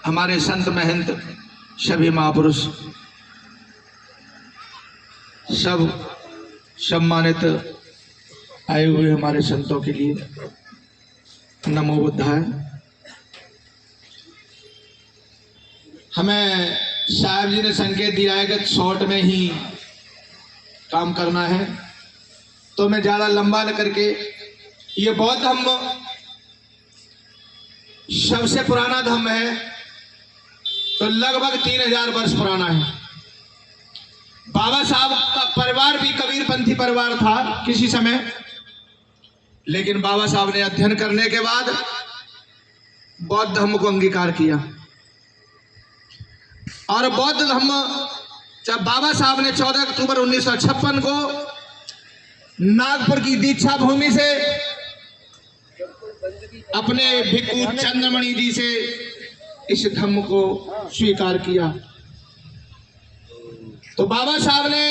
हमारे संत महंत सभी महापुरुष सब सम्मानित आए हुए हमारे संतों के लिए नमो बुद्धाय। हमें साहब जी ने संकेत दिया है कि शॉर्ट में ही काम करना है, तो मैं ज़्यादा लंबा न करके, ये बौद्ध धम्म सबसे पुराना धम्म है, तो लगभग 3000 वर्ष पुराना है। बाबा साहब का परिवार भी कबीरपंथी परिवार था किसी समय, लेकिन बाबा साहब ने अध्ययन करने के बाद बौद्ध धर्म को अंगीकार किया। और बौद्ध धर्म जब बाबा साहब ने 14 अक्टूबर 1956 को नागपुर की दीक्षा भूमि से अपने भिक्खु चंद्रमणि जी से इस धर्म को स्वीकार किया, तो बाबा साहब ने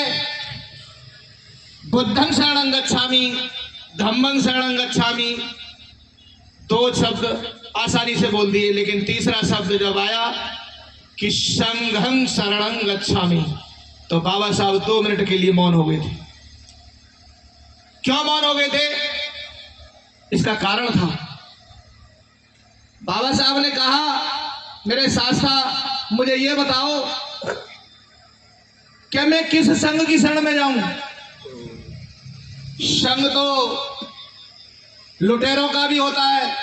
बुद्धं शरणं गच्छामि धम्मं शरणं गच्छामि 2 शब्द आसानी से बोल दिए, लेकिन तीसरा शब्द जब आया कि संघं शरणं गच्छामि, तो बाबा साहब 2 मिनट के लिए मौन हो गए थे। क्यों मौन हो गए थे? इसका कारण था, बाबा साहब ने कहा मेरे शास्त्रा मुझे ये बताओ कि मैं किस संघ की शरण में जाऊं। संघ तो लुटेरों का भी होता है,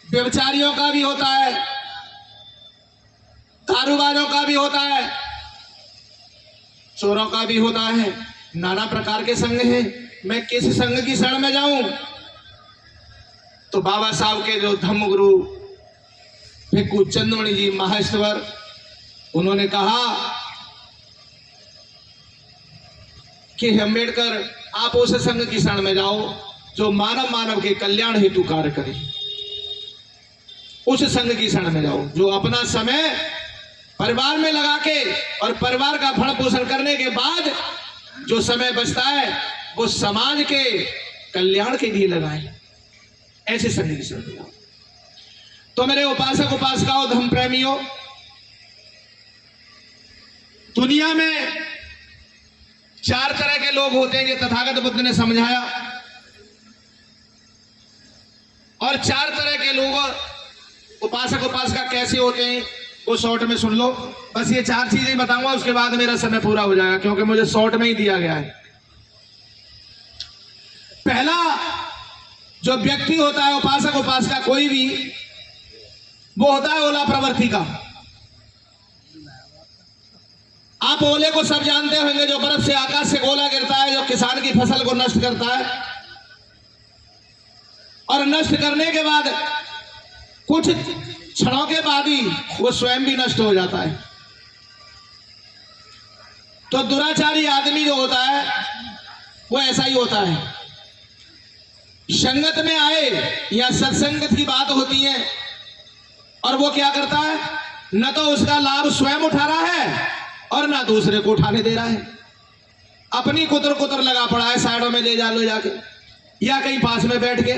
व्यभिचारियों का भी होता है, कारोबारों का भी होता है, चोरों का भी होता है, नाना प्रकार के संघ हैं। मैं किस संघ की शरण में जाऊं? तो बाबा साहब के जो धम्म गुरु भिक्खु चंद्रमणि जी महाश्वर, उन्होंने कहा कि अम्बेडकर आप उस संघ की शरण में जाओ जो मानव के कल्याण हेतु कार्य करे। उस संघ की शरण में जाओ जो अपना समय परिवार में लगा के और परिवार का भरण पोषण करने के बाद जो समय बचता है वो समाज के कल्याण के लिए लगाए। ऐसे संघ की शरण में जाओ। तो मेरे उपासक उपासिकाओं धर्म प्रेमियों, दुनिया में 4 तरह के लोग होते हैं ये तथागत बुद्ध ने समझाया, और 4 तरह के लोग उपासक उपासिका कैसे होते हैं वो शॉर्ट में सुन लो। बस ये 4 चीजें बताऊंगा, उसके बाद मेरा समय पूरा हो जाएगा, क्योंकि मुझे शॉर्ट में ही दिया गया है। पहला जो व्यक्ति होता है उपासक उपासिका कोई भी, वो होता है ओला प्रवृत्ति का। आप ओले को सब जानते होंगे, जो बर्फ से आकाश से गोला गिरता है, जो किसान की फसल को नष्ट करता है, और नष्ट करने के बाद कुछ क्षणों के बाद ही वो स्वयं भी नष्ट हो जाता है। तो दुराचारी आदमी जो होता है वो ऐसा ही होता है। संगत में आए या सत्संगत की बात होती है, और वो क्या करता है, न तो उसका लाभ स्वयं उठा रहा है और ना दूसरे को उठाने दे रहा है। अपनी कुतर लगा पड़ा है, साइडों में ले जा लो जाके, या कहीं पास में बैठ के।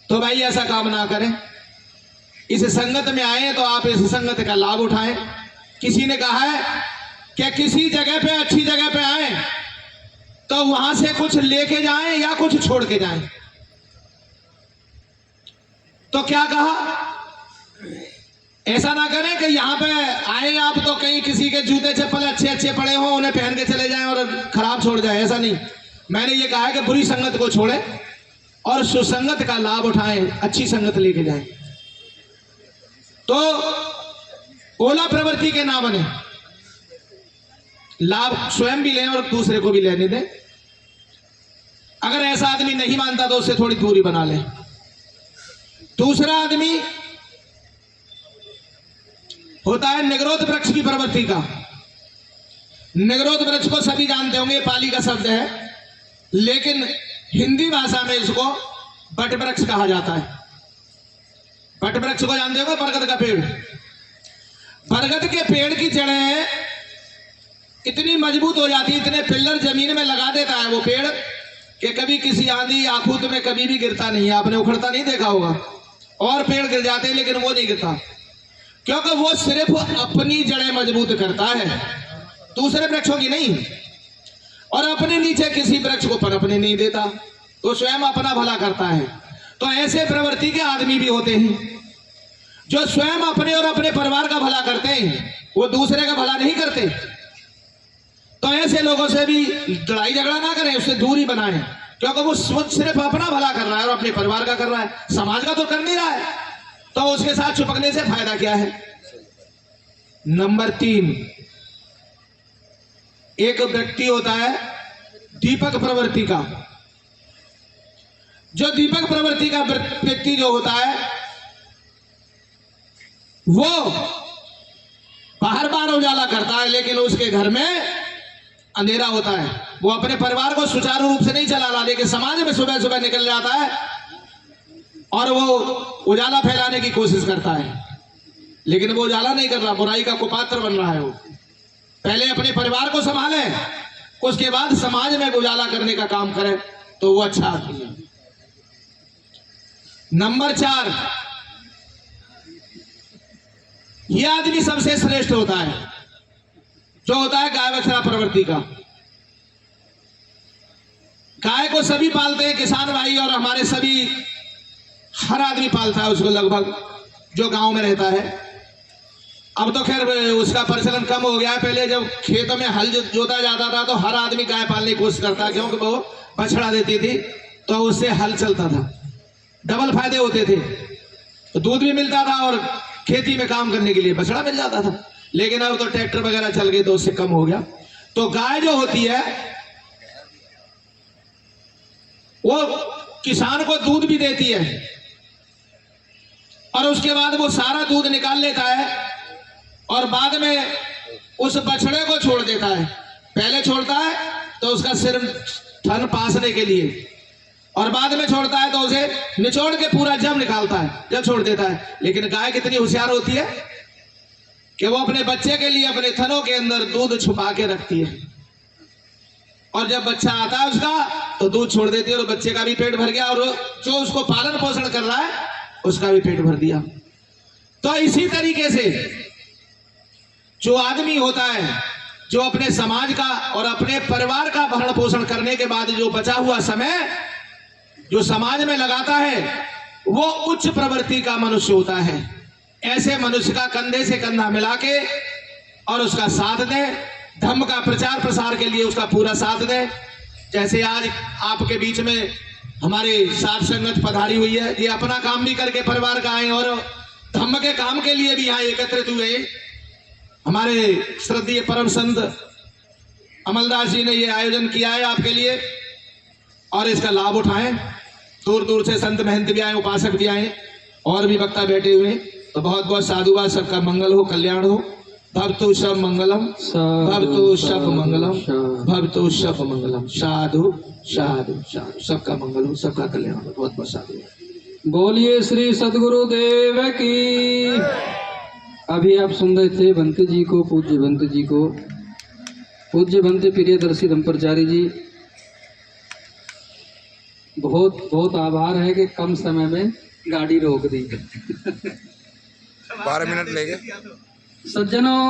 तो भाई ऐसा काम ना करें। इस संगत में आए तो आप इस संगत का लाभ उठाएं। किसी ने कहा है कि किसी जगह पे अच्छी जगह पे आए तो वहां से कुछ लेके जाएं या कुछ छोड़ के जाएं। तो क्या कहा, ऐसा ना करें कि यहाँ पे आए आप तो कहीं किसी के जूते चप्पल अच्छे पड़े हों, उन्हें पहन के चले जाएं और खराब छोड़ जाएं। ऐसा नहीं, मैंने ये कहा है कि बुरी संगत को छोड़ें और सुसंगत का लाभ उठाएं, अच्छी संगत लेके जाएं। तो ओला प्रवृत्ति के ना बने, लाभ स्वयं भी लें और दूसरे को भी लेने दें। अगर ऐसा आदमी नहीं मानता तो उससे थोड़ी दूरी बना लें। दूसरा आदमी होता है निगरोध वृक्ष की प्रवृत्ति का। निगरोध वृक्ष को सभी जानते होंगे, पाली का शब्द है, लेकिन हिंदी भाषा में इसको बट वृक्ष कहा जाता है। बट वृक्ष को जानते हो, बरगद का पेड़। बरगद के पेड़ की जड़ें इतनी मजबूत हो जाती, इतने पिल्लर जमीन में लगा देता है वो पेड़ कि कभी किसी आंधी आफूत में कभी भी गिरता नहीं है। आपने उखड़ता नहीं देखा होगा, और पेड़ गिर जाते हैं लेकिन वो नहीं गिरता। क्योंकि वो सिर्फ अपनी जड़ें मजबूत करता है, दूसरे वृक्षों की नहीं, और अपने नीचे किसी वृक्ष को पनपने नहीं देता, तो स्वयं अपना भला करता है। तो ऐसे प्रवृत्ति के आदमी भी होते हैं जो स्वयं अपने और अपने परिवार का भला करते हैं, वो दूसरे का भला नहीं करते। तो ऐसे लोगों से भी लड़ाई झगड़ा ना करें, उससे दूरी बनाएं, क्योंकि वो सिर्फ अपना भला कर रहा है और अपने परिवार का कर रहा है, समाज का तो कर नहीं रहा है। तो उसके साथ चिपकने से फायदा क्या है। नंबर 3, एक व्यक्ति होता है दीपक प्रवृत्ति का। जो दीपक प्रवृत्ति का व्यक्ति जो होता है, वो बाहर बार उजाला करता है, लेकिन उसके घर में अंधेरा होता है। वो अपने परिवार को सुचारू रूप से नहीं चला रहा, लेकिन समाज में सुबह सुबह निकल जाता है और वो उजाला फैलाने की कोशिश करता है, लेकिन वो उजाला नहीं कर रहा, बुराई का कुपात्र बन रहा है। वो पहले अपने परिवार को संभाले, उसके बाद समाज में उजाला करने का काम करे, तो वो अच्छा आदमी है। नंबर 4, यह आदमी सबसे श्रेष्ठ होता है, जो होता है गाय बछड़ा प्रवृत्ति का। गाय को सभी पालते हैं, किसान भाई और हमारे सभी, हर आदमी पालता है उसको लगभग, जो गांव में रहता है। अब तो खैर उसका प्रचलन कम हो गया है। पहले जब खेतों में हल जोता जाता था तो हर आदमी गाय पालने की कोशिश करता, क्योंकि वो बछड़ा देती थी, तो उससे हल चलता था, डबल फायदे होते थे, तो दूध भी मिलता था और खेती में काम करने के लिए बछड़ा मिल जाता था। लेकिन अब तो ट्रैक्टर वगैरह चल गए तो उससे कम हो गया। तो गाय जो होती है वो किसान को दूध भी देती है, और उसके बाद वो सारा दूध निकाल लेता है और बाद में उस बछड़े को छोड़ देता है। पहले छोड़ता है तो उसका सिर थन पासने के लिए, और बाद में छोड़ता है तो उसे निचोड़ के पूरा जब निकालता है, जब छोड़ देता है। लेकिन गाय कितनी होशियार होती है कि वो अपने बच्चे के लिए अपने थनों के अंदर दूध छुपा के रखती है, और जब बच्चा आता है उसका तो दूध छोड़ देती है, और बच्चे का भी पेट भर गया, और जो उसको पालन पोषण कर रहा है उसका भी पेट भर दिया। तो इसी तरीके से जो आदमी होता है, जो अपने समाज का और अपने परिवार का भरण पोषण करने के बाद जो बचा हुआ समय जो समाज में लगाता है, वो उच्च प्रवृत्ति का मनुष्य होता है। ऐसे मनुष्य का कंधे से कंधा मिला के और उसका साथ दे, धर्म का प्रचार प्रसार के लिए उसका पूरा साथ दे। जैसे आज आपके बीच में हमारे साथ संगत पधारी हुई है, ये अपना काम भी करके परिवार का आए और धर्म के काम के लिए भी यहाँ एकत्रित हुए। हमारे श्रद्धेय परम संत अमलदास जी ने ये आयोजन किया है आपके लिए, और इसका लाभ उठाएं। दूर दूर से संत महंत भी आए, उपासक भी आए, और भी वक्ता बैठे हुए। तो बहुत बहुत साधुवाद, सबका मंगल हो, कल्याण हो। भवतु सब मंगलम, भवतु सब मंगलम, भवतु सब मंगलम। साधु साधु साधु, सबका मंगल हो, सबका कल्याण हो। बहुत बहुत साधु। बोलिए श्री सदगुरु देव की। अभी आप सुन रहे थे भंत जी को, पूज्य भंत जी को, पूज्य भंत प्रियदर्शी धम्मप्रचारी जी। बहुत बहुत आभार है कि कम समय में गाड़ी रोक दी। 12 मिनट ले गए। सज्जनों,